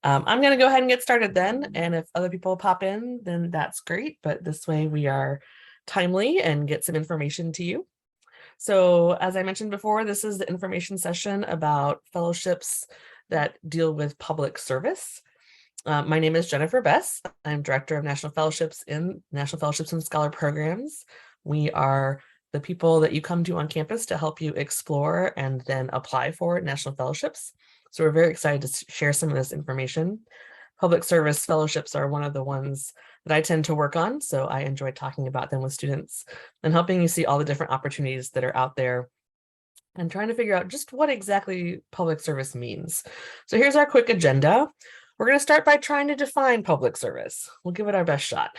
I'm going to go ahead and get started then. And if other people pop in, then that's great. But this way we are timely and get some information to you. So as I mentioned before, this is the information session about fellowships that deal with public service. My name is Jennifer Bess. I'm Director of National Fellowships and Scholar Programs. We are the people that you come to on campus to help you explore and then apply for National Fellowships. So we're very excited to share some of this information. Public service fellowships are one of the ones that I tend to work on, so I enjoy talking about them with students and helping you see all the different opportunities that are out there and trying to figure out just what exactly public service means. So here's our quick agenda. We're going to start by trying to define public service. We'll give it our best shot.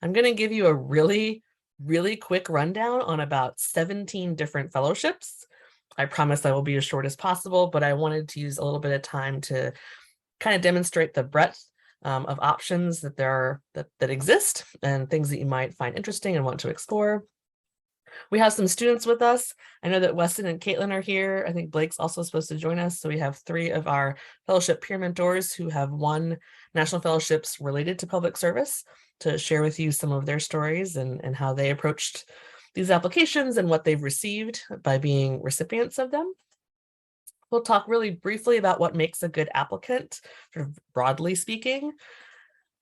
I'm going to give you a really quick rundown on about 17 different fellowships. I promise I will be as short as possible, but I wanted to use a little bit of time to kind of demonstrate the breadth of options that there are that exist and things that you might find interesting and want to explore. We have some students with us. I know that Weston and Caitlin are here. I think Blake's also supposed to join us. So we have 3 of our fellowship peer mentors who have won national fellowships related to public service to share with you some of their stories and how they approached these applications and what they've received by being recipients of them. We'll talk really briefly about what makes a good applicant, sort of broadly speaking,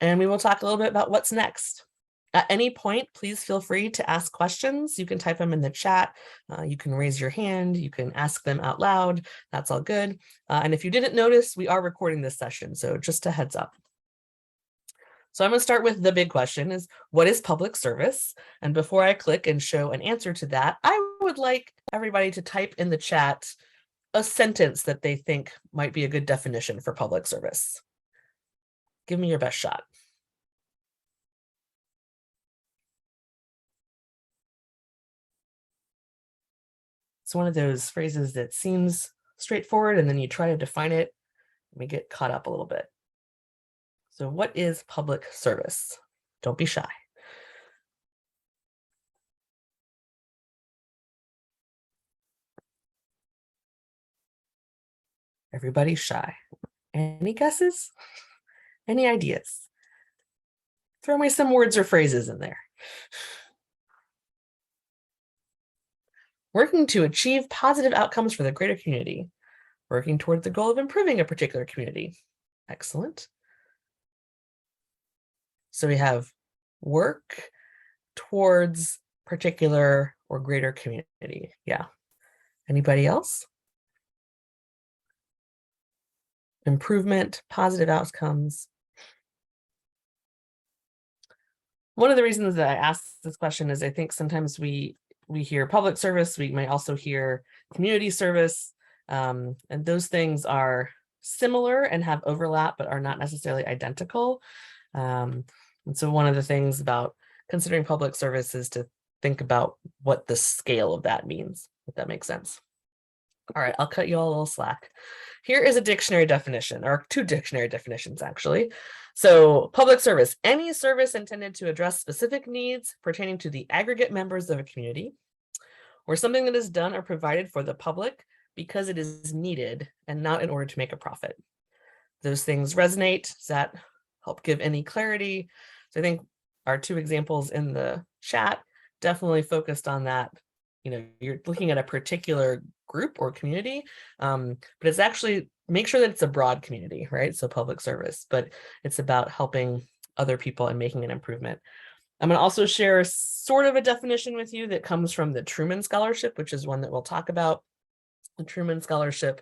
and we will talk a little bit about what's next. At any point, please feel free to ask questions. You can type them in the chat. You can raise your hand. You can ask them out loud. That's all good. And if you didn't notice, we are recording this session, so just a heads up. So I'm going to start with the big question is, what is public service? And before I click and show an answer to that, I would like everybody to type in the chat a sentence that they think might be a good definition for public service. Give me your best shot. It's one of those phrases that seems straightforward and then you try to define it and we get caught up a little bit. So what is public service? Don't be shy. Everybody's shy. Any guesses? Any ideas? Throw me some words or phrases in there. Working to achieve positive outcomes for the greater community. Working toward the goal of improving a particular community. Excellent. So we have work towards particular or greater community. Yeah. Anybody else? Improvement, positive outcomes. One of the reasons that I asked this question is I think sometimes we hear public service, we might also hear community service, and those things are similar and have overlap, but are not necessarily identical. And so one of the things about considering public service is to think about what the scale of that means, if that makes sense. All right, I'll cut you all a little slack. Here is a dictionary definition, or 2 dictionary definitions, actually. So public service, any service intended to address specific needs pertaining to the aggregate members of a community, or something that is done or provided for the public because it is needed and not in order to make a profit. Those things resonate. Does that help give any clarity? So I think our 2 examples in the chat definitely focused on that. You know, you're looking at a particular group or community, but it's actually make sure that it's a broad community, right? So public service, but it's about helping other people and making an improvement. I'm going to also share sort of a definition with you that comes from the Truman Scholarship, which is one that we'll talk about. The Truman Scholarship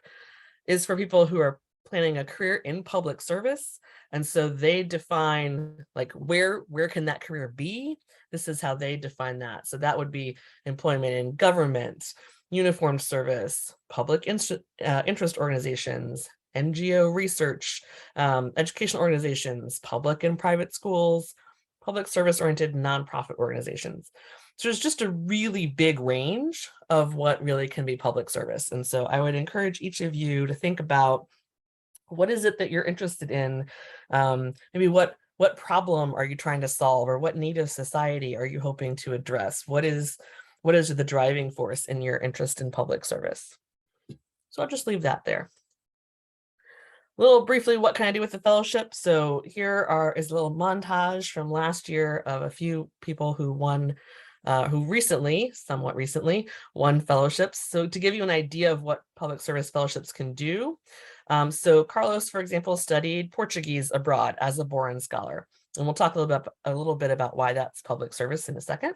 is for people who are planning a career in public service. And so they define like where can that career be? This is how they define that. So that would be employment in government, uniformed service, public interest organizations, NGO research, educational organizations, public and private schools, public service-oriented nonprofit organizations. So there's just a really big range of what really can be public service. And so I would encourage each of you to think about what is it that you're interested in? Maybe what problem are you trying to solve, or what need of society are you hoping to address? What is the driving force in your interest in public service? So I'll just leave that there. little briefly, what can I do with the fellowship? So here is a little montage from last year of a few people who won, who somewhat recently, won fellowships. So to give you an idea of what public service fellowships can do. So Carlos, for example, studied Portuguese abroad as a Boren Scholar. And we'll talk a little bit about why that's public service in a second.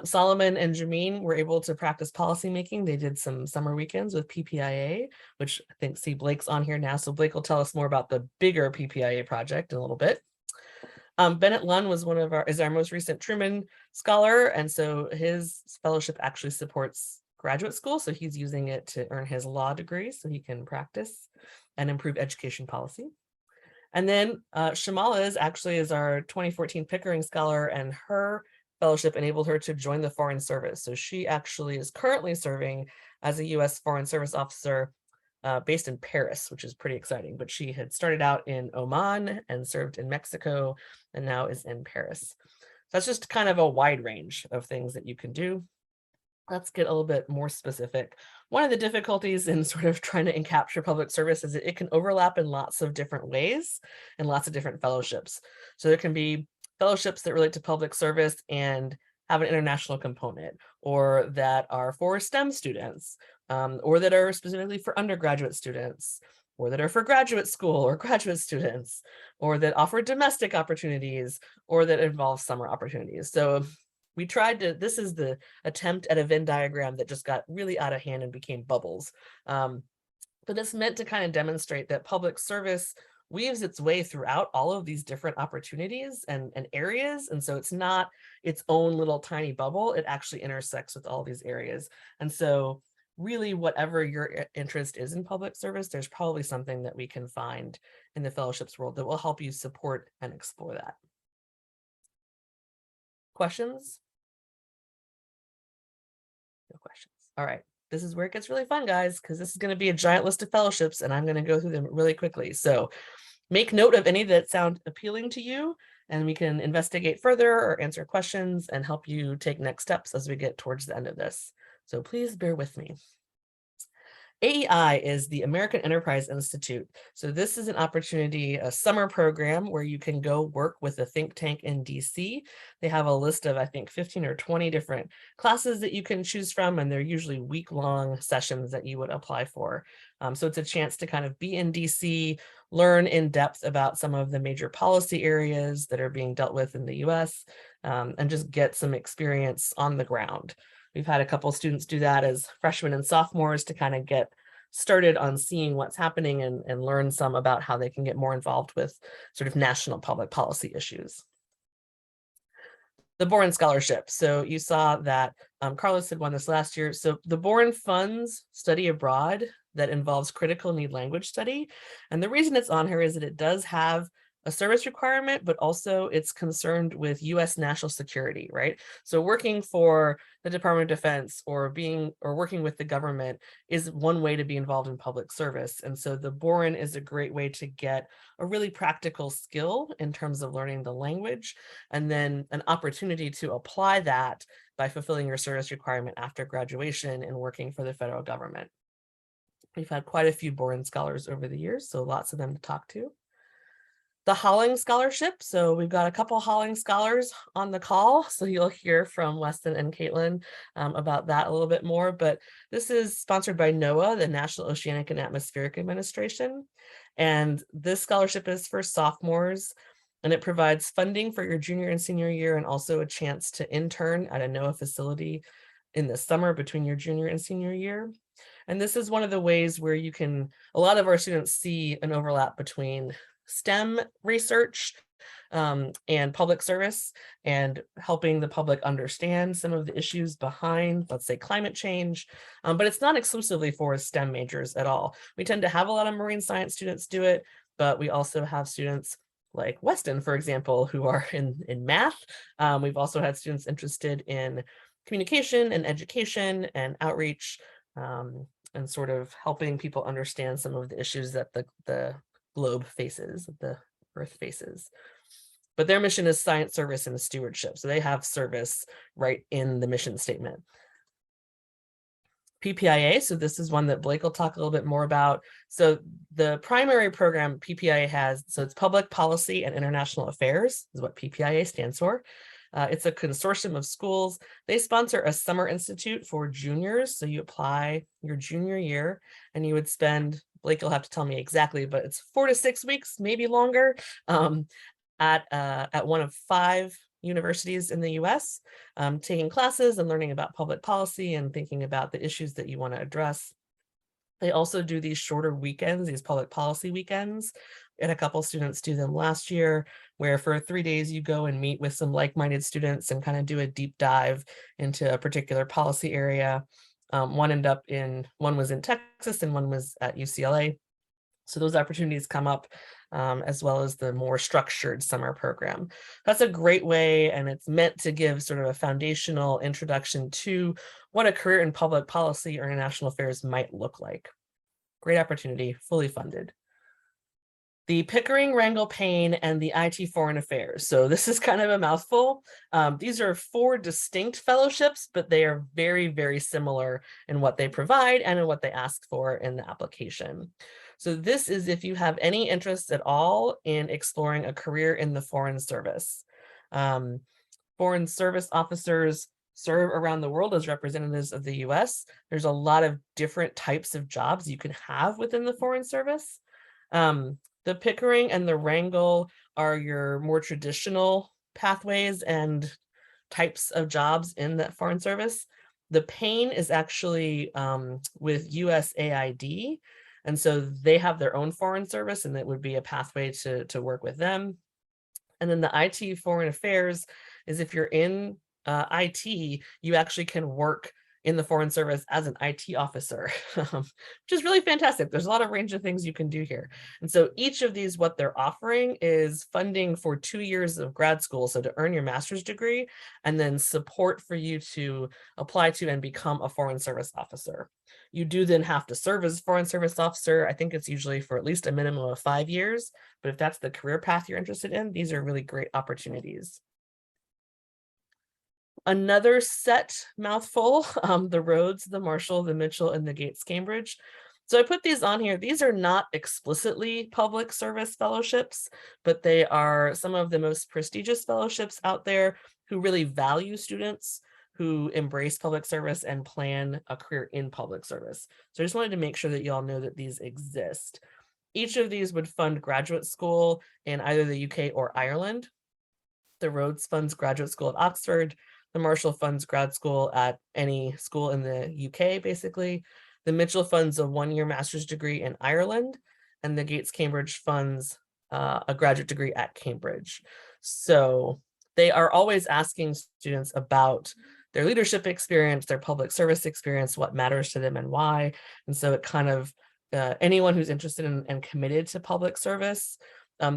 Solomon and Jameen were able to practice policymaking. They did some summer weekends with PPIA, which I think, see, Blake's on here now. So Blake will tell us more about the bigger PPIA project in a little bit. Bennett Lunn is our most recent Truman Scholar. And so his fellowship actually supports graduate school. So he's using it to earn his law degree so he can practice and improve education policy. And then Shamala is our 2014 Pickering Scholar, and her fellowship enabled her to join the Foreign Service. So she actually is currently serving as a U.S. Foreign Service officer based in Paris, which is pretty exciting. But she had started out in Oman and served in Mexico and now is in Paris. So that's just kind of a wide range of things that you can do. Let's get a little bit more specific. One of the difficulties in sort of trying to encapture public service is that it can overlap in lots of different ways and lots of different fellowships. So there can be fellowships that relate to public service and have an international component, or that are for STEM students, or that are specifically for undergraduate students, or that are for graduate school or graduate students, or that offer domestic opportunities, or that involve summer opportunities. So we tried to, this is the attempt at a Venn diagram that just got really out of hand and became bubbles. But this meant to kind of demonstrate that public service weaves its way throughout all of these different opportunities and areas. And so it's not its own little tiny bubble, it actually intersects with all these areas. And so really, whatever your interest is in public service, there's probably something that we can find in the fellowships world that will help you support and explore that. Questions? No questions. All right. This is where it gets really fun, guys, because this is going to be a giant list of fellowships and I'm going to go through them really quickly. So make note of any that sound appealing to you, and we can investigate further or answer questions and help you take next steps as we get towards the end of this. So please bear with me. AEI is the American Enterprise Institute. So this is an opportunity, a summer program where you can go work with a think tank in DC. They have a list of, I think, 15 or 20 different classes that you can choose from, and they're usually week-long sessions that you would apply for. So it's a chance to kind of be in DC, learn in depth about some of the major policy areas that are being dealt with in the US, and just get some experience on the ground. We've had a couple of students do that as freshmen and sophomores to kind of get started on seeing what's happening and learn some about how they can get more involved with sort of national public policy issues. The Boren Scholarship. So you saw that Carlos had won this last year. So the Boren funds study abroad that involves critical need language study. And the reason it's on here is that it does have a service requirement, but also it's concerned with US national security, right? So working for the Department of Defense or working with the government is one way to be involved in public service. And so the Boren is a great way to get a really practical skill in terms of learning the language, and then an opportunity to apply that by fulfilling your service requirement after graduation and working for the federal government. We've had quite a few Boren scholars over the years, so lots of them to talk to. The Holling Scholarship. So we've got a couple Holling scholars on the call. So you'll hear from Weston and Caitlin about that a little bit more. But this is sponsored by NOAA, the National Oceanic and Atmospheric Administration. And this scholarship is for sophomores, and it provides funding for your junior and senior year, and also a chance to intern at a NOAA facility in the summer between your junior and senior year. And this is one of the ways where a lot of our students see an overlap between STEM research and public service, and helping the public understand some of the issues behind, let's say, climate change. But it's not exclusively for STEM majors at all. We tend to have a lot of marine science students do it, but we also have students like Weston, for example, who are in math. We've also had students interested in communication and education and outreach, and sort of helping people understand some of the issues that the globe faces, the Earth faces. But their mission is science service and stewardship. So they have service right in the mission statement. PPIA, so this is one that Blake will talk a little bit more about. So the primary program PPIA has, so it's Public Policy and International Affairs is what PPIA stands for. It's a consortium of schools. They sponsor a summer institute for juniors. So you apply your junior year and you would spend, Blake will have to tell me exactly, but it's 4 to 6 weeks, maybe longer, at one of 5 universities in the US, taking classes and learning about public policy and thinking about the issues that you want to address. They also do these shorter weekends, these public policy weekends, and a couple students do them last year, where for 3 days you go and meet with some like-minded students and kind of do a deep dive into a particular policy area. One was in Texas and one was at UCLA. So those opportunities come up, as well as the more structured summer program. That's a great way, and it's meant to give sort of a foundational introduction to what a career in public policy or international affairs might look like. Great opportunity, fully funded. The Pickering, Rangel, Payne, and the IT Foreign Affairs. So this is kind of a mouthful. These are 4 distinct fellowships, but they are very, very similar in what they provide and in what they ask for in the application. So this is if you have any interest at all in exploring a career in the Foreign Service. Foreign Service officers serve around the world as representatives of the US. There's a lot of different types of jobs you can have within the Foreign Service. The Pickering and the Rangel are your more traditional pathways and types of jobs in the Foreign Service. The Payne is actually with USAID, and so they have their own Foreign Service, and that would be a pathway to work with them. And then the IT Foreign Affairs is if you're in IT, you actually can work in the Foreign Service as an IT officer, which is really fantastic. There's a lot of range of things you can do here. And so each of these, what they're offering is funding for 2 years of grad school, so to earn your master's degree, and then support for you to apply to and become a Foreign Service officer. You do then have to serve as a Foreign Service officer. I think it's usually for at least a minimum of 5 years, but if that's the career path you're interested in, these are really great opportunities. Another set mouthful, the Rhodes, the Marshall, the Mitchell, and the Gates Cambridge. So I put these on here. These are not explicitly public service fellowships, but they are some of the most prestigious fellowships out there who really value students who embrace public service and plan a career in public service. So I just wanted to make sure that you all know that these exist. Each of these would fund graduate school in either the UK or Ireland. The Rhodes funds graduate school at Oxford. The Marshall funds grad school at any school in the UK, basically. The Mitchell funds a 1-year master's degree in Ireland, and the Gates Cambridge funds a graduate degree at Cambridge. So they are always asking students about their leadership experience, their public service experience, what matters to them and why. And so it kind of, anyone who's interested in and committed to public service,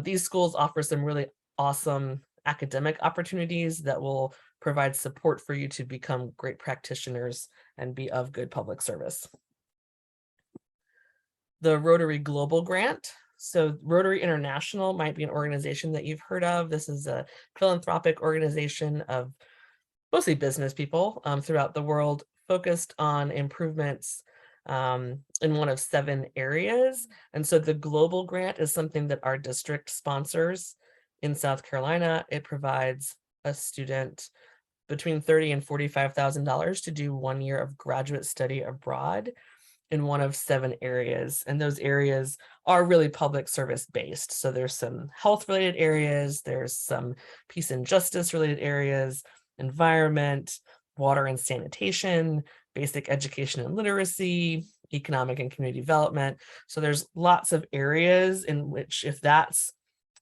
these schools offer some really awesome academic opportunities that will provide support for you to become great practitioners and be of good public service. The Rotary Global Grant. So Rotary International might be an organization that you've heard of. This is a philanthropic organization of mostly business people throughout the world, focused on improvements in one of 7 areas. And so the Global Grant is something that our district sponsors in South Carolina. It provides a student between $30,000 and $45,000 to do 1 year of graduate study abroad in one of 7 areas. And those areas are really public service based. So there's some health related areas, there's some peace and justice related areas, environment, water and sanitation, basic education and literacy, economic and community development. So there's lots of areas in which, if that's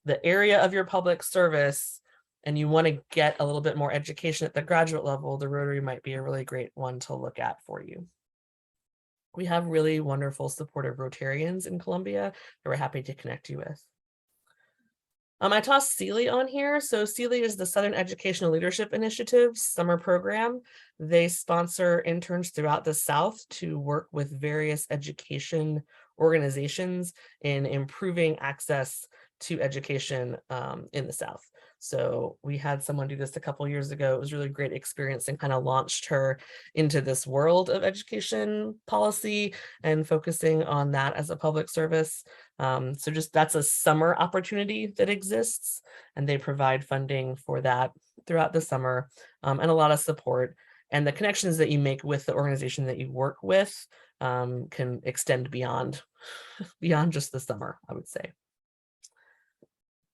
the area of your public service and you want to get a little bit more education at the graduate level, the Rotary might be a really great one to look at for you. We have really wonderful supportive Rotarians in Columbia that we're happy to connect you with. I tossed Sealy on here. So Sealy is the Southern Educational Leadership Initiative summer program. They sponsor interns throughout the South to work with various education organizations in improving access to education in the South. So we had someone do this a couple years ago. It was a really great experience and kind of launched her into this world of education policy and focusing on that as a public service. So just that's a summer opportunity that exists, and they provide funding for that throughout the summer, and a lot of support. And the connections that you make with the organization that you work with can extend beyond just the summer, I would say.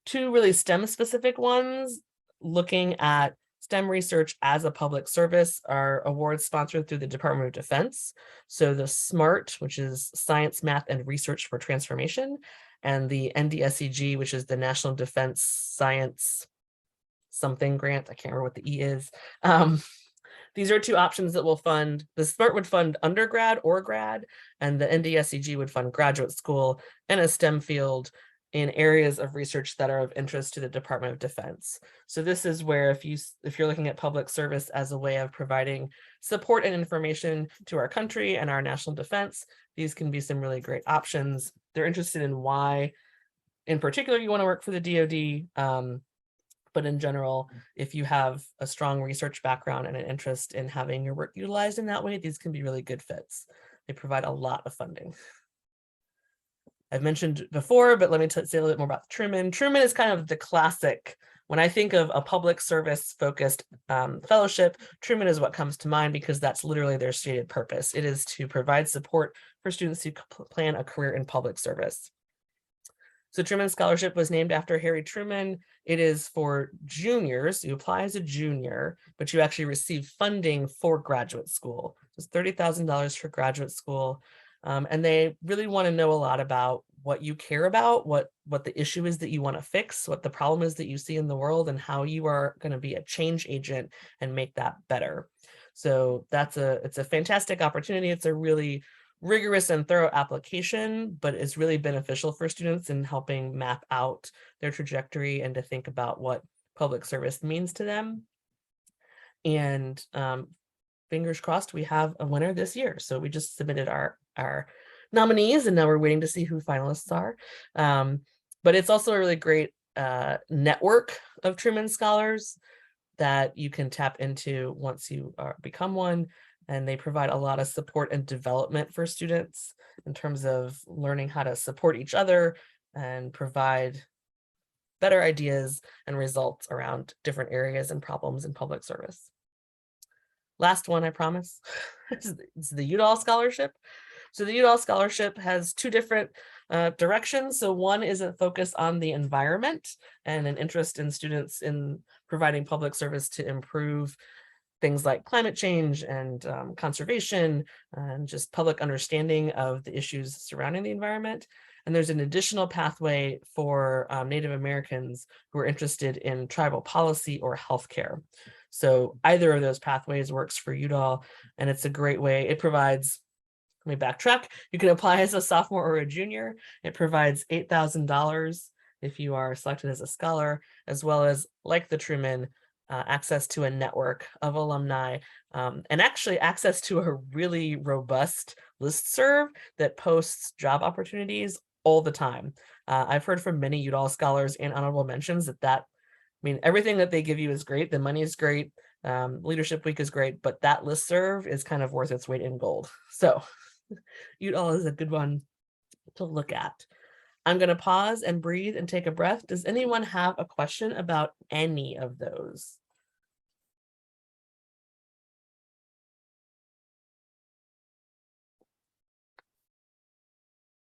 Two really STEM specific ones, looking at STEM research as a public service, are awards sponsored through the Department of Defense. So the SMART, which is Science, Math, and Research for Transformation, and the NDSCG, which is the National Defense Science something grant. I can't remember what the E is. These are two options that will fund. The SMART would fund undergrad or grad, and the NDSCG would fund graduate school in a STEM field in areas of research that are of interest to the Department of Defense. So this is where if you're looking at public service as a way of providing support and information to our country and our national defense, these can be some really great options. They're interested in why, in particular, you want to work for the DoD. But in general, if you have a strong research background and an interest in having your work utilized in that way, these can be really good fits. They provide a lot of funding. I've mentioned before, but let me say a little bit more about Truman. Truman is kind of the classic. When I think of a public service focused fellowship, Truman is what comes to mind because that's literally their stated purpose. It is to provide support for students who plan a career in public service. So Truman Scholarship was named after Harry Truman. It is for juniors. You apply as a junior, but you actually receive funding for graduate school. It's $30,000 for graduate school. And they really want to know a lot about what you care about, what the issue is that you want to fix, what the problem is that you see in the world, and how you are going to be a change agent and make that better. So it's a fantastic opportunity. It's a really rigorous and thorough application, but it's really beneficial for students in helping map out their trajectory and to think about what public service means to them. And fingers crossed, we have a winner this year. So we just submitted our nominees, and now we're waiting to see who finalists are. But it's also a really great network of Truman Scholars that you can tap into once you become one. And they provide a lot of support and development for students in terms of learning how to support each other and provide better ideas and results around different areas and problems in public service. Last one, I promise, is the Udall Scholarship. So the Udall Scholarship has two different directions. So one is a focus on the environment and an interest in students in providing public service to improve things like climate change and conservation and just public understanding of the issues surrounding the environment. And there's an additional pathway for Native Americans who are interested in tribal policy or healthcare. So either of those pathways works for Udall, and it's a great way. It provides, let me backtrack, you can apply as a sophomore or a junior. It provides $8,000 if you are selected as a scholar, as well as, like the Truman, access to a network of alumni, and actually access to a really robust listserv that posts job opportunities all the time. I've heard from many Udall scholars and honorable mentions that everything that they give you is great. The money is great. Leadership Week is great, but that listserv is kind of worth its weight in gold. So Udall is a good one to look at. I'm going to pause and breathe and take a breath. Does anyone have a question about any of those?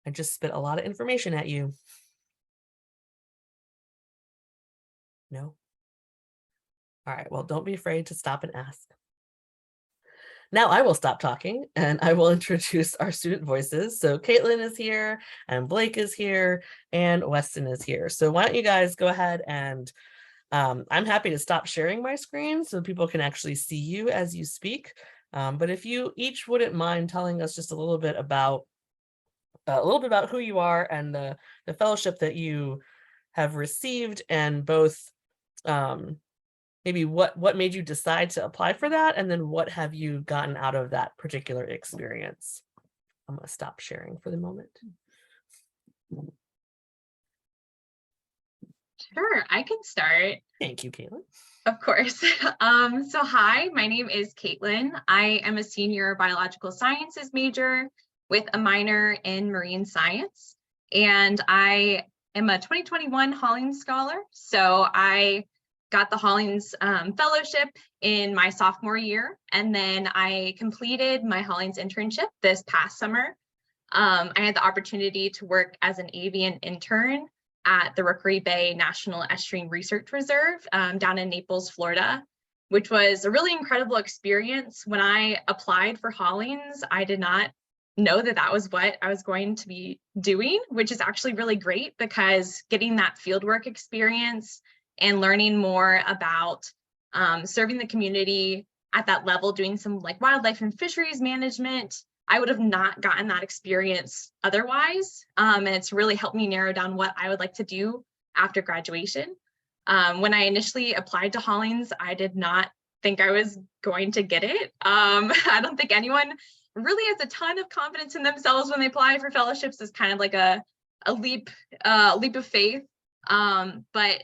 I just spit a lot of information at you. No? All right, well, don't be afraid to stop and ask. Now I will stop talking and I will introduce our student voices. So Caitlin is here and Blake is here and Weston is here. So why don't you guys go ahead and I'm happy to stop sharing my screen so people can actually see you as you speak. But if you each wouldn't mind telling us just a little bit about who you are and the fellowship that you have received, and both maybe what made you decide to apply for that, and then what have you gotten out of that particular experience. I'm going to stop sharing for the moment. Sure, I can start. Thank you, Caitlin. Of course. So hi, my name is Caitlin. I am a senior biological sciences major with a minor in marine science. And I am a 2021 Hollings Scholar. So I got the Hollings Fellowship in my sophomore year. And then I completed my Hollings internship this past summer. I had the opportunity to work as an avian intern at the Rookery Bay National Estuarine Research Reserve down in Naples, Florida, which was a really incredible experience. When I applied for Hollings, I did not know that that was what I was going to be doing, which is actually really great because getting that fieldwork experience and learning more about serving the community at that level, doing some like wildlife and fisheries management, I would have not gotten that experience otherwise. And it's really helped me narrow down what I would like to do after graduation. When I initially applied to Hollings, I did not think I was going to get it. I don't think anyone really has a ton of confidence in themselves when they apply for fellowships. It's kind of like a leap of faith. But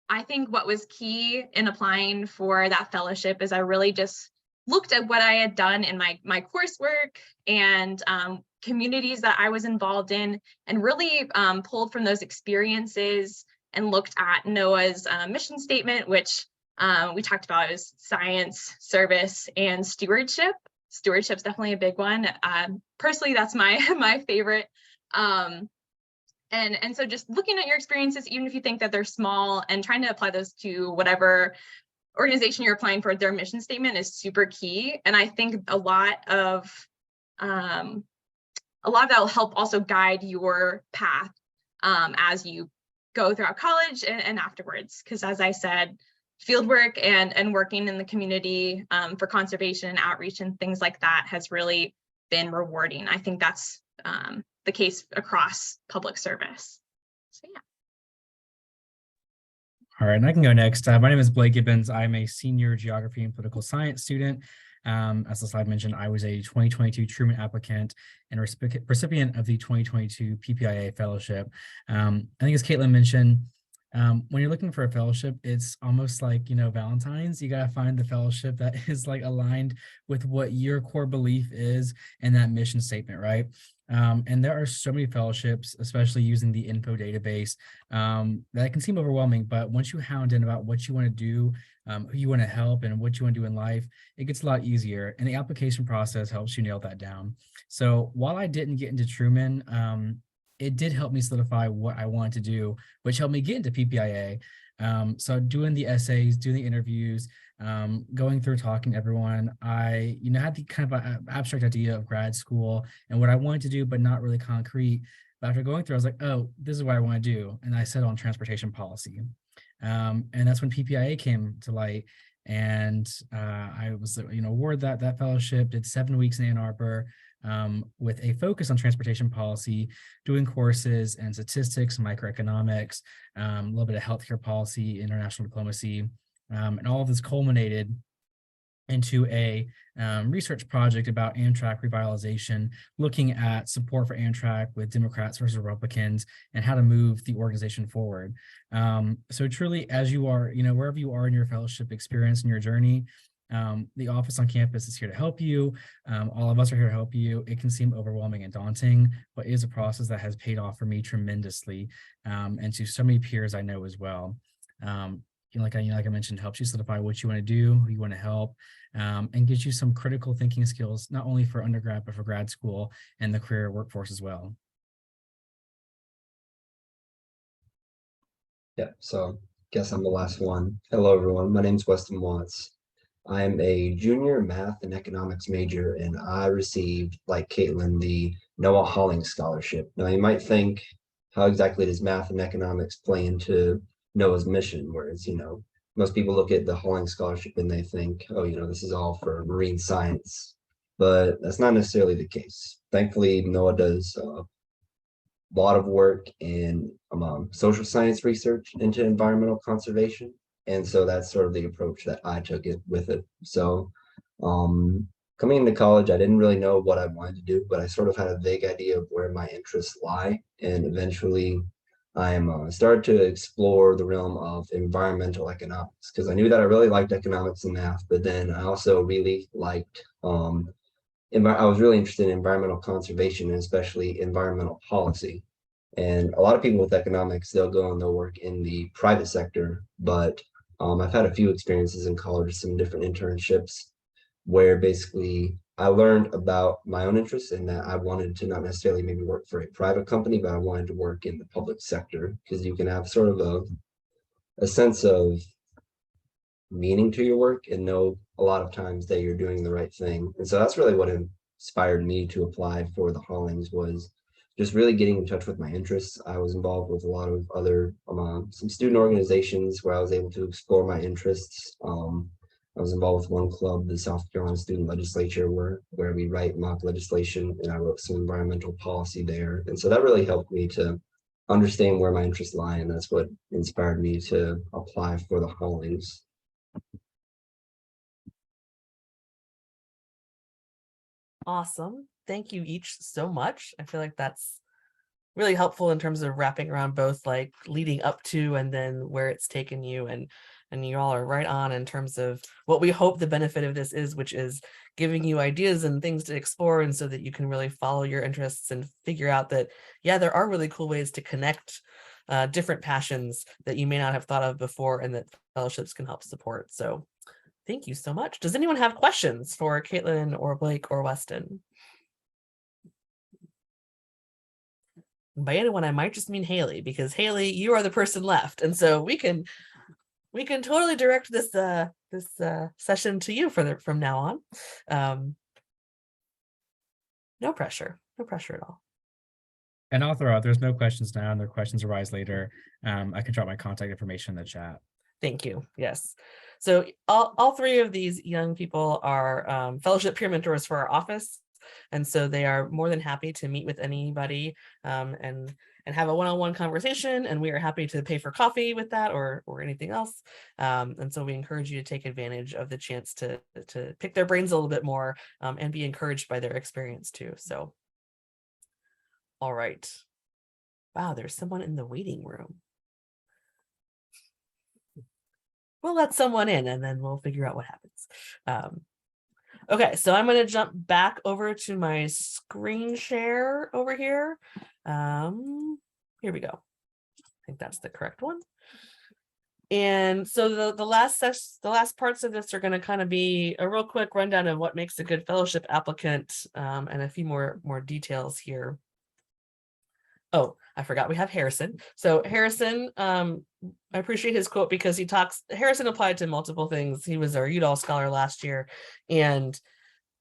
I think what was key in applying for that fellowship is I really just looked at what I had done in my coursework and communities that I was involved in, and really pulled from those experiences and looked at NOAA's mission statement, which we talked about is science, service, and stewardship. Stewardship's definitely a big one. Personally, that's my favorite. And so just looking at your experiences, even if you think that they're small, and trying to apply those to whatever organization you're applying for, their mission statement is super key. And I think a lot of that will help also guide your path as you go throughout college and afterwards. Because as I said, fieldwork and working in the community for conservation and outreach and things like that has really been rewarding. I think that's the case across public service. So yeah. All right, and I can go next. My name is Blake Gibbons. I'm a senior geography and political science student. As the slide mentioned, I was a 2022 Truman applicant and recipient of the 2022 PPIA fellowship. I think as Caitlin mentioned, when you're looking for a fellowship, it's almost like, Valentine's. You got to find the fellowship that is like aligned with what your core belief is and that mission statement, right? And there are so many fellowships, especially using the info database, that can seem overwhelming. But once you hound in about what you want to do, who you want to help, and what you want to do in life, it gets a lot easier. And the application process helps you nail that down. So while I didn't get into Truman, it did help me solidify what I wanted to do, which helped me get into PPIA. So doing the essays, doing the interviews, going through talking to everyone, I had the kind of abstract idea of grad school and what I wanted to do, but not really concrete. But after going through, I was like, oh, this is what I want to do. And I settled on transportation policy. And that's when PPIA came to light. And I was, awarded that fellowship, did 7 weeks in Ann Arbor, with a focus on transportation policy, doing courses and statistics, microeconomics, a little bit of healthcare policy, international diplomacy, and all of this culminated into a research project about Amtrak revitalization, looking at support for Amtrak with Democrats versus Republicans and how to move the organization forward. So truly, as you are, wherever you are in your fellowship experience and your journey, the office on campus is here to help you. All of us are here to help you. It can seem overwhelming and daunting, but it is a process that has paid off for me tremendously, and to so many peers I know as well. Like I mentioned, helps you solidify what you want to do, who you want to help, and gives you some critical thinking skills, not only for undergrad, but for grad school and the career workforce as well. Yeah, so guess I'm the last one. Hello, everyone. My name is Weston Watts. I'm a junior math and economics major, and I received, like Caitlin, the Noah Hollings Scholarship. Now, you might think, how exactly does math and economics play into Noah's mission? Whereas, most people look at the Hollings Scholarship and they think, oh, this is all for marine science. But that's not necessarily the case. Thankfully, Noah does a lot of work in social science research into environmental conservation. And so that's sort of the approach that I took with it. So coming into college, I didn't really know what I wanted to do, but I sort of had a vague idea of where my interests lie. And eventually I'm started to explore the realm of environmental economics because I knew that I really liked economics and math, but then I also really liked I was really interested in environmental conservation and especially environmental policy. And a lot of people with economics, they'll go and they'll work in the private sector, but I've had a few experiences in college, some different internships where basically I learned about my own interests and that I wanted to not necessarily maybe work for a private company, but I wanted to work in the public sector because you can have sort of a sense of meaning to your work and know a lot of times that you're doing the right thing. And so that's really what inspired me to apply for the Hollings was just really getting in touch with my interests. I was involved with a lot of other some student organizations where I was able to explore my interests. I was involved with one club, the South Carolina Student Legislature, where we write mock legislation, and I wrote some environmental policy there. And so that really helped me to understand where my interests lie, and that's what inspired me to apply for the Hollings. Awesome. Thank you each so much. I feel like that's really helpful in terms of wrapping around both like leading up to and then where it's taken you, and you all are right on in terms of what we hope the benefit of this is, which is giving you ideas and things to explore, and so that you can really follow your interests and figure out that, yeah, there are really cool ways to connect different passions that you may not have thought of before, and that fellowships can help support. So thank you so much. Does anyone have questions for Caitlin or Blake or Weston? By anyone, I might just mean Haley, because Haley, you are the person left, and so we can totally direct this session to you from now on. No pressure at all. And I'll throw out, there's no questions now, and their questions arise later. I can drop my contact information in the chat. Thank you. Yes. So all three of these young people are fellowship peer mentors for our office. And so they are more than happy to meet with anybody and have a one-on-one conversation. And we are happy to pay for coffee with that or anything else. And so we encourage you to take advantage of the chance to pick their brains a little bit more and be encouraged by their experience too. So, all right. Wow, there's someone in the waiting room. We'll let someone in and then we'll figure out what happens. Okay, so I'm going to jump back over to my screen share over here. Here we go. I think that's the correct one. And so the last parts of this are going to kind of be a real quick rundown of what makes a good fellowship applicant, and a few more details here. Oh, I forgot we have Harrison. So Harrison, I appreciate his quote because Harrison applied to multiple things. He was our Udall Scholar last year. And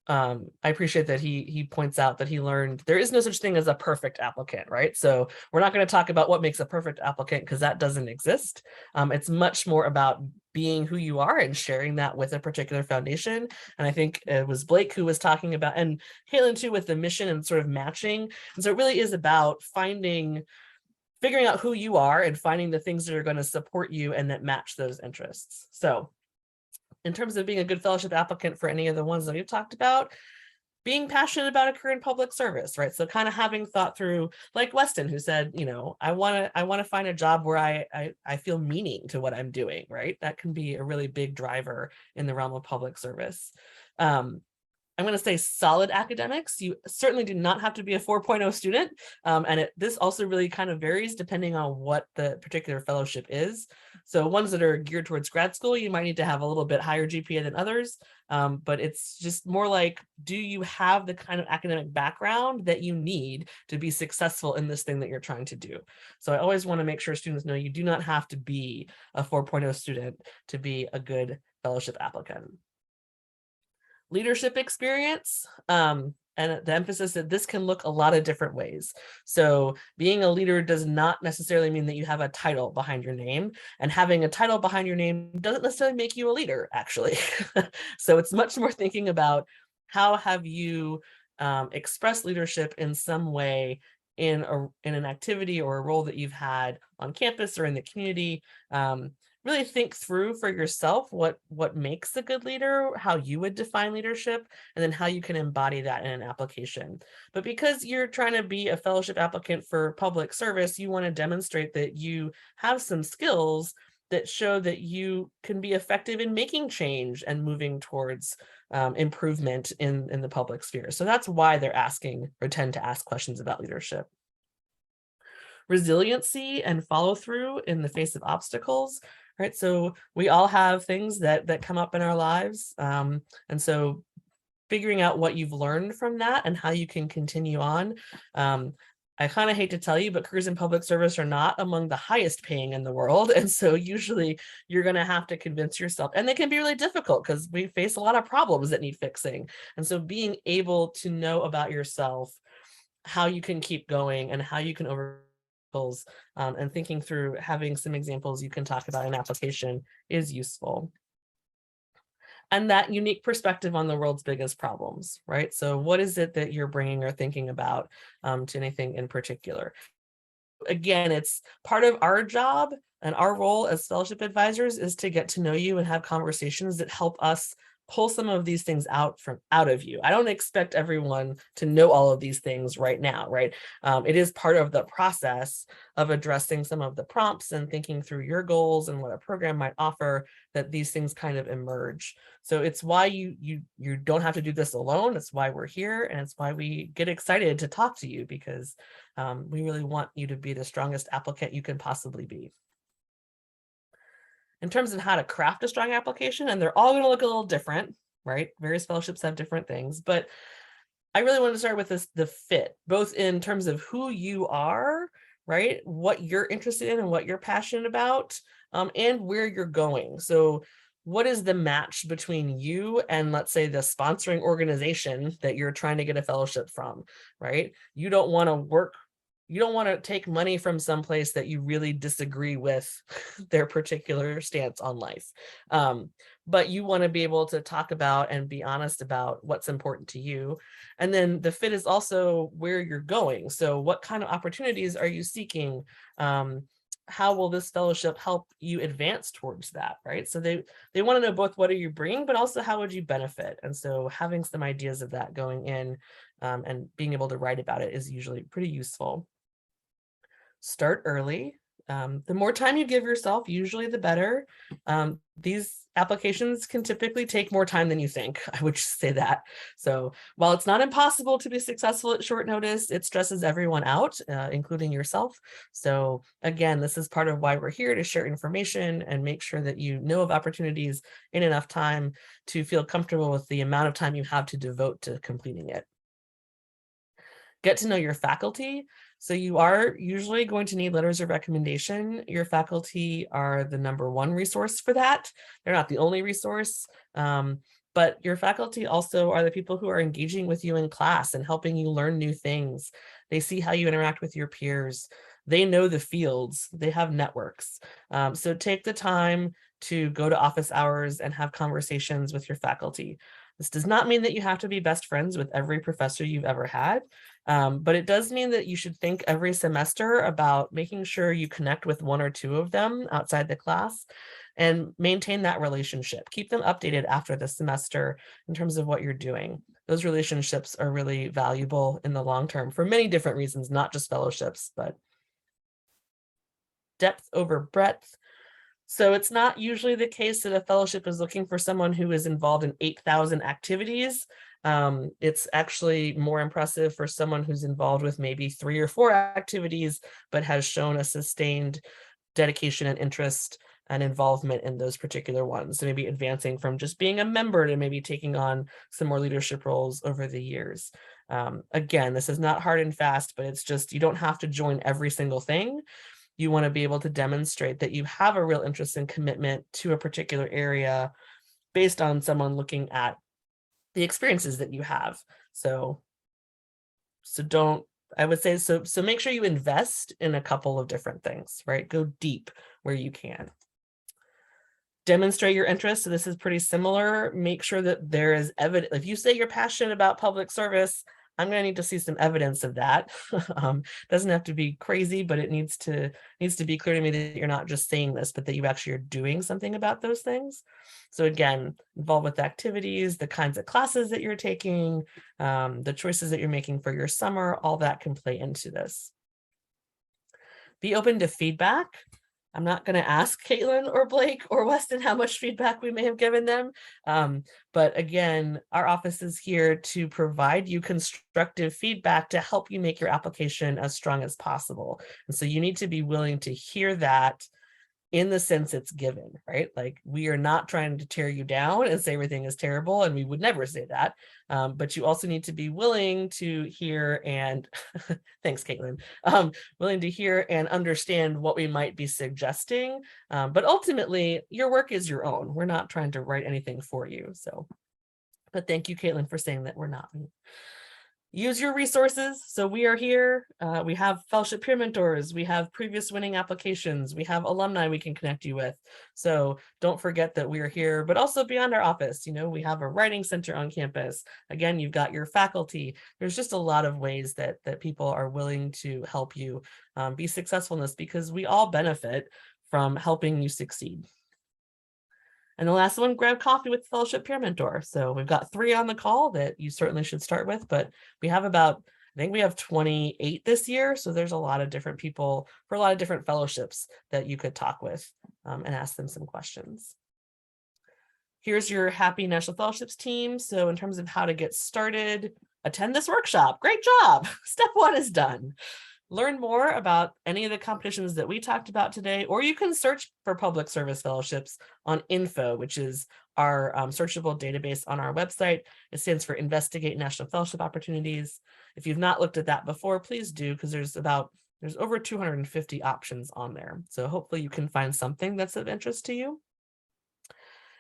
I appreciate that he points out that he learned there is no such thing as a perfect applicant, right? So we're not going to talk about what makes a perfect applicant because that doesn't exist. It's much more about being who you are and sharing that with a particular foundation. And I think it was Blake who was talking about, and Caitlin too, with the mission and sort of matching. And so it really is about figuring out who you are and finding the things that are going to support you and that match those interests. So in terms of being a good fellowship applicant for any of the ones that we've talked about, being passionate about a career in public service, right? So kind of having thought through, like Weston, who said, I want to find a job where I feel meaning to what I'm doing, right? That can be a really big driver in the realm of public service. I'm going to say solid academics. You certainly do not have to be a 4.0 student. And this also really kind of varies depending on what the particular fellowship is. So ones that are geared towards grad school, you might need to have a little bit higher GPA than others. But it's just more like, do you have the kind of academic background that you need to be successful in this thing that you're trying to do? So I always want to make sure students know you do not have to be a 4.0 student to be a good fellowship applicant. Leadership experience, and the emphasis that this can look a lot of different ways. So being a leader does not necessarily mean that you have a title behind your name, and having a title behind your name doesn't necessarily make you a leader, actually. So it's much more thinking about how have you expressed leadership in some way in an activity or a role that you've had on campus or in the community. really think through for yourself what makes a good leader, how you would define leadership, and then how you can embody that in an application. But because you're trying to be a fellowship applicant for public service, you want to demonstrate that you have some skills that show that you can be effective in making change and moving towards improvement in the public sphere. So that's why they're asking or tend to ask questions about leadership. Resiliency and follow through in the face of obstacles, right? So we all have things that come up in our lives. And so figuring out what you've learned from that and how you can continue on. I kind of hate to tell you, but careers in public service are not among the highest paying in the world. And so usually you're going to have to convince yourself, and they can be really difficult because we face a lot of problems that need fixing. And so being able to know about yourself, how you can keep going and how you can and thinking through having some examples you can talk about in application is useful. And that unique perspective on the world's biggest problems, right? So what is it that you're bringing or thinking about to anything in particular? Again, it's part of our job and our role as fellowship advisors is to get to know you and have conversations that help us pull some of these things out of you. I don't expect everyone to know all of these things right now, right? It is part of the process of addressing some of the prompts and thinking through your goals and what a program might offer that these things kind of emerge. So it's why you don't have to do this alone. It's why we're here, and it's why we get excited to talk to you, because we really want you to be the strongest applicant you can possibly be. In terms of how to craft a strong application, and they're all going to look a little different, right? Various fellowships have different things, but I really want to start with the fit, both in terms of who you are, right? What you're interested in and what you're passionate about, and where you're going. So what is the match between you and, let's say, the sponsoring organization that you're trying to get a fellowship from, right? You don't want to take money from someplace that you really disagree with their particular stance on life. But you want to be able to talk about and be honest about what's important to you. And then the fit is also where you're going. So what kind of opportunities are you seeking? How will this fellowship help you advance towards that, right? So they want to know both what are you bringing, but also how would you benefit? And so having some ideas of that going in and being able to write about it is usually pretty useful. Start early. The more time you give yourself, usually the better. These applications can typically take more time than you think. I would just say that. So while it's not impossible to be successful at short notice, it stresses everyone out, including yourself. So again, this is part of why we're here, to share information and make sure that you know of opportunities in enough time to feel comfortable with the amount of time you have to devote to completing it. Get to know your faculty. So you are usually going to need letters of recommendation. Your faculty are the #1 resource for that. They're not the only resource, but your faculty also are the people who are engaging with you in class and helping you learn new things. They see how you interact with your peers. They know the fields. They have networks. So take the time to go to office hours and have conversations with your faculty. This does not mean that you have to be best friends with every professor you've ever had, but it does mean that you should think every semester about making sure you connect with 1 or 2 of them outside the class and maintain that relationship. Keep them updated after the semester in terms of what you're doing. Those relationships are really valuable in the long term for many different reasons, not just fellowships, but depth over breadth. So it's not usually the case that a fellowship is looking for someone who is involved in 8,000 activities. It's actually more impressive for someone who's involved with maybe 3 or 4 activities, but has shown a sustained dedication and interest and involvement in those particular ones. So maybe advancing from just being a member to maybe taking on some more leadership roles over the years. Again, this is not hard and fast, but it's just, you don't have to join every single thing. You want to be able to demonstrate that you have a real interest and commitment to a particular area based on someone looking at the experiences that you have. So I would say, so make sure you invest in a couple of different things, right? Go deep where you can. Demonstrate your interest. So this is pretty similar. Make sure that there is evidence. If you say you're passionate about public service, I'm going to need to see some evidence of that. Doesn't have to be crazy, but it needs to be clear to me that you're not just saying this, but that you actually are doing something about those things. So again, involved with activities, the kinds of classes that you're taking, the choices that you're making for your summer, all that can play into this. Be open to feedback. I'm not going to ask Caitlin or Blake or Weston how much feedback we may have given them. But again, our office is here to provide you constructive feedback to help you make your application as strong as possible. And so you need to be willing to hear that in the sense it's given, right? Like, we are not trying to tear you down and say everything is terrible, and we would never say that. But you also need to be willing to hear and thanks, Caitlin, willing to hear and understand what we might be suggesting. But ultimately, your work is your own. We're not trying to write anything for you. So, but thank you, Caitlin, for saying that we're not. Use your resources. So we are here. We have fellowship peer mentors. We have previous winning applications. We have alumni we can connect you with. So don't forget that we are here, but also beyond our office. You know, we have a writing center on campus. Again, you've got your faculty. There's just a lot of ways that people are willing to help you be successful in this, because we all benefit from helping you succeed. And the last one, grab coffee with the Fellowship Peer Mentor. So we've got 3 on the call that you certainly should start with, but we have about, I think we have 28 this year. So there's a lot of different people for a lot of different fellowships that you could talk with and ask them some questions. Here's your Happy National Fellowships team. So in terms of how to get started, attend this workshop. Great job. Step 1 is done. Learn more about any of the competitions that we talked about today, or you can search for public service fellowships on Info, which is our searchable database on our website. It stands for Investigate National Fellowship Opportunities. If you've not looked at that before, please do, because there's over 250 options on there. So hopefully you can find something that's of interest to you.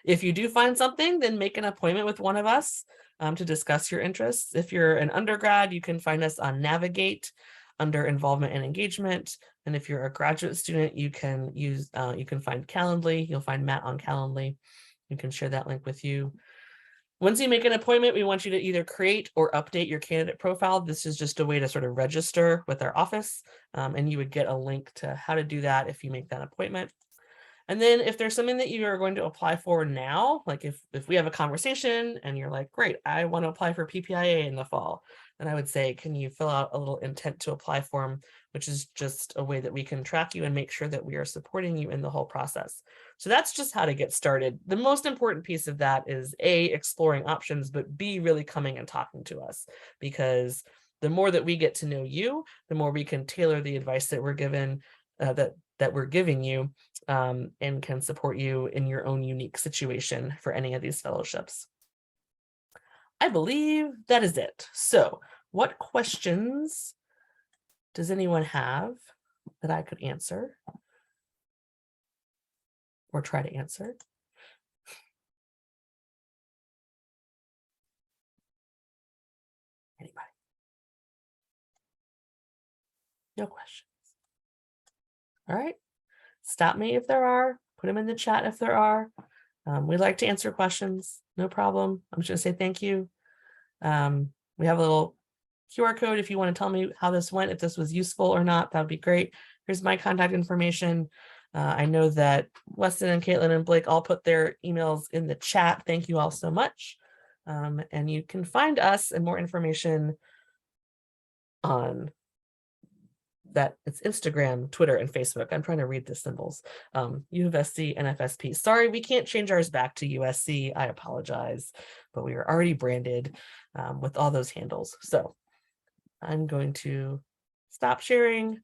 If you do find something, then make an appointment with one of us to discuss your interests. If you're an undergrad, you can find us on Navigate under involvement and engagement. And if you're a graduate student, you can find Calendly. You'll find Matt on Calendly. You can share that link with you. Once you make an appointment, we want you to either create or update your candidate profile. This is just a way to sort of register with our office. And you would get a link to how to do that if you make that appointment. And then if there's something that you are going to apply for now, like if we have a conversation and you're like, great, I want to apply for PPIA in the fall, then I would say, can you fill out a little intent to apply form, which is just a way that we can track you and make sure that we are supporting you in the whole process. So that's just how to get started. The most important piece of that is A, exploring options, but B, really coming and talking to us, because the more that we get to know you, the more we can tailor the advice that we're given, that we're giving you, and can support you in your own unique situation for any of these fellowships. I believe that is it. So what questions does anyone have that I could answer or try to answer? Anybody? No questions. All right. Stop me if there are. Put them in the chat if there are. We'd like to answer questions. No problem. I'm just going to say thank you. We have a little QR code if you want to tell me how this went, if this was useful or not, that would be great. Here's my contact information. I know that Weston and Caitlin and Blake all put their emails in the chat. Thank you all so much. And you can find us and more information on that. It's Instagram, Twitter, and Facebook. I'm trying to read the symbols. U of SC and FSP. Sorry, we can't change ours back to USC. I apologize, but we are already branded with all those handles. So I'm going to stop sharing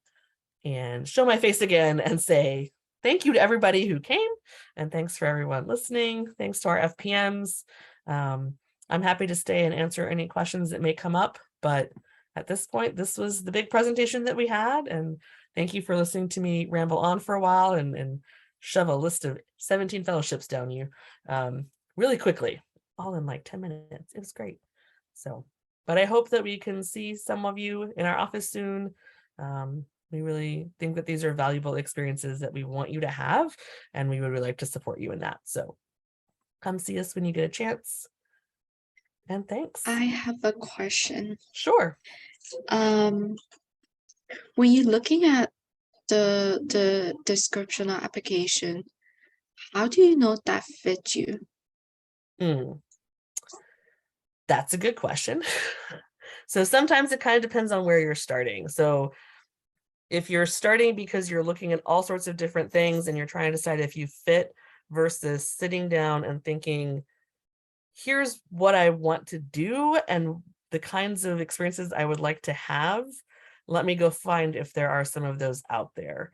and show my face again and say thank you to everybody who came, and thanks for everyone listening. Thanks to our FPMs. I'm happy to stay and answer any questions that may come up, but at this point, this was the big presentation that we had, and thank you for listening to me ramble on for a while and shove a list of 17 fellowships down you really quickly, all in like 10 minutes. It was great. So, but I hope that we can see some of you in our office soon. We really think that these are valuable experiences that we want you to have, and we would really like to support you in that. So come see us when you get a chance. And thanks. I have a question. Sure. When you're looking at the description or application, how do you know that fits you? That's a good question. So sometimes it kind of depends on where you're starting. So if you're starting because you're looking at all sorts of different things and you're trying to decide if you fit versus sitting down and thinking, here's what I want to do and the kinds of experiences I would like to have, let me go find if there are some of those out there.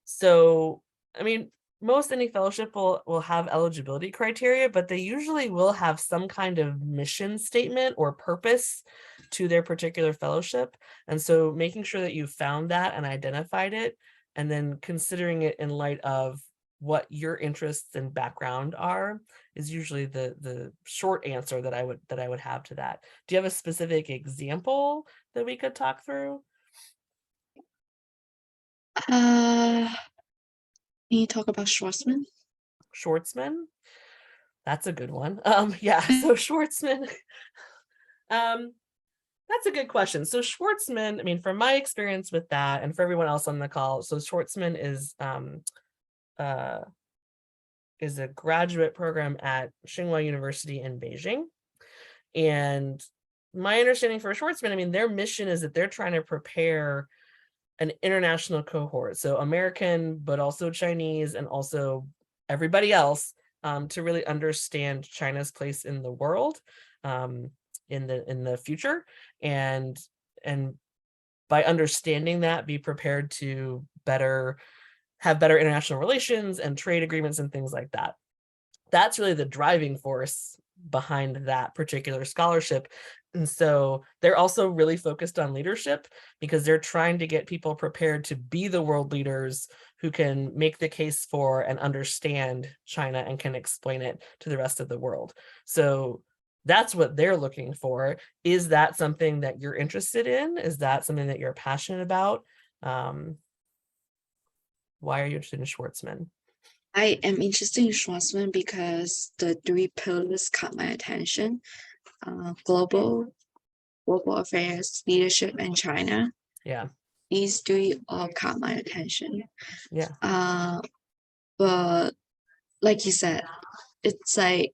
So, I mean, most any fellowship will have eligibility criteria, but they usually will have some kind of mission statement or purpose to their particular fellowship. And so making sure that you found that and identified it, and then considering it in light of what your interests and background are, is usually the short answer that I would have to that. Do you have a specific example that we could talk through? Can you talk about Schwarzman? Schwartzman? That's a good one. Yeah, so Schwartzman, that's a good question. So Schwartzman, I mean, from my experience with that, and for everyone else on the call, so Schwartzman is a graduate program at Tsinghua University in Beijing. And my understanding for Schwartzman, I mean, their mission is that they're trying to prepare an international cohort, so American, but also Chinese, and also everybody else, to really understand China's place in the world, in the future, and by understanding that, be prepared to have better international relations and trade agreements and things like that. That's really the driving force behind that particular scholarship. And so they're also really focused on leadership because they're trying to get people prepared to be the world leaders who can make the case for and understand China and can explain it to the rest of the world. So that's what they're looking for. Is that something that you're interested in? Is that something that you're passionate about? Why are you interested in Schwartzman? I am interested in Schwarzman because the 3 pillars caught my attention. Global affairs, leadership, and China. Yeah. These 3 all caught my attention. Yeah. But like you said, it's like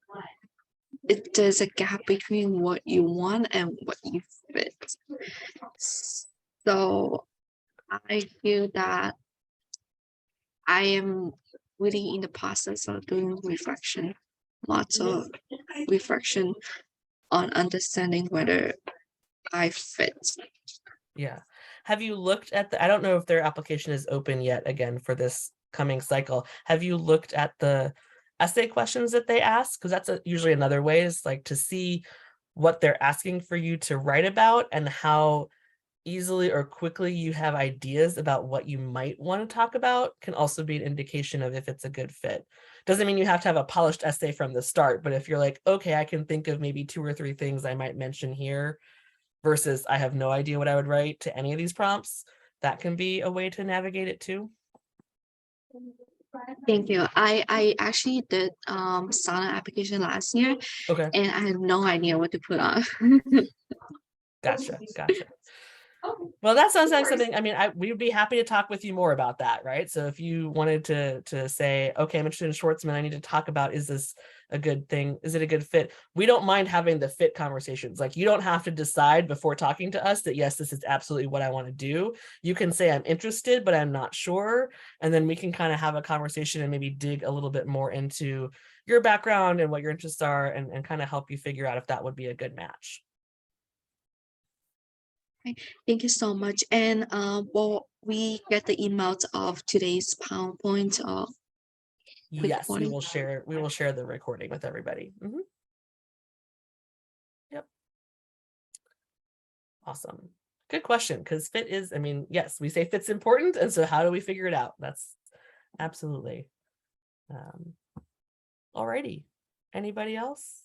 there's a gap between what you want and what you fit. So I feel that I am really in the process of doing reflection, lots of reflection on understanding whether I fit. Yeah. Have you looked at I don't know if their application is open yet again for this coming cycle. Have you looked at the essay questions that they ask? Because that's usually another way, is like to see what they're asking for you to write about and how easily or quickly you have ideas about what you might want to talk about can also be an indication of if it's a good fit. Doesn't mean you have to have a polished essay from the start, but if you're like, okay, I can think of maybe 2 or 3 things I might mention here versus I have no idea what I would write to any of these prompts, that can be a way to navigate it too. Thank you. I actually did Sana application last year, Okay. and I had no idea what to put on. Gotcha. Well, that sounds like something, I mean, we'd be happy to talk with you more about that, right? So if you wanted to say, okay, I'm interested in Schwartzman, I need to talk about, is this a good thing? Is it a good fit? We don't mind having the fit conversations. Like, you don't have to decide before talking to us that, yes, this is absolutely what I want to do. You can say, I'm interested, but I'm not sure. And then we can kind of have a conversation and maybe dig a little bit more into your background and what your interests are, and kind of help you figure out if that would be a good match. Thank you so much. And will we get the emails of today's PowerPoint? Yes, we recording? will share the recording with everybody. Yep. Awesome. Good question, because fit is, I mean, yes, we say fit's important, and so how do we figure it out? That's absolutely. Alrighty. Anybody else?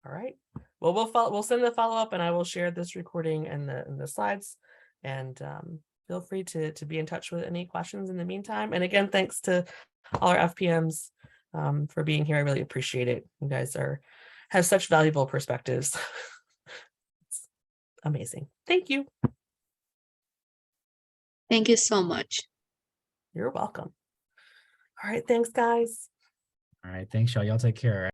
All right. Well, we'll send the follow-up, and I will share this recording and the slides, and feel free to be in touch with any questions in the meantime. And again, thanks to all our FPMs for being here. I really appreciate it. You guys have such valuable perspectives. It's amazing. Thank you. Thank you so much. You're welcome. All right. Thanks, guys. All right, thanks, y'all. Y'all take care.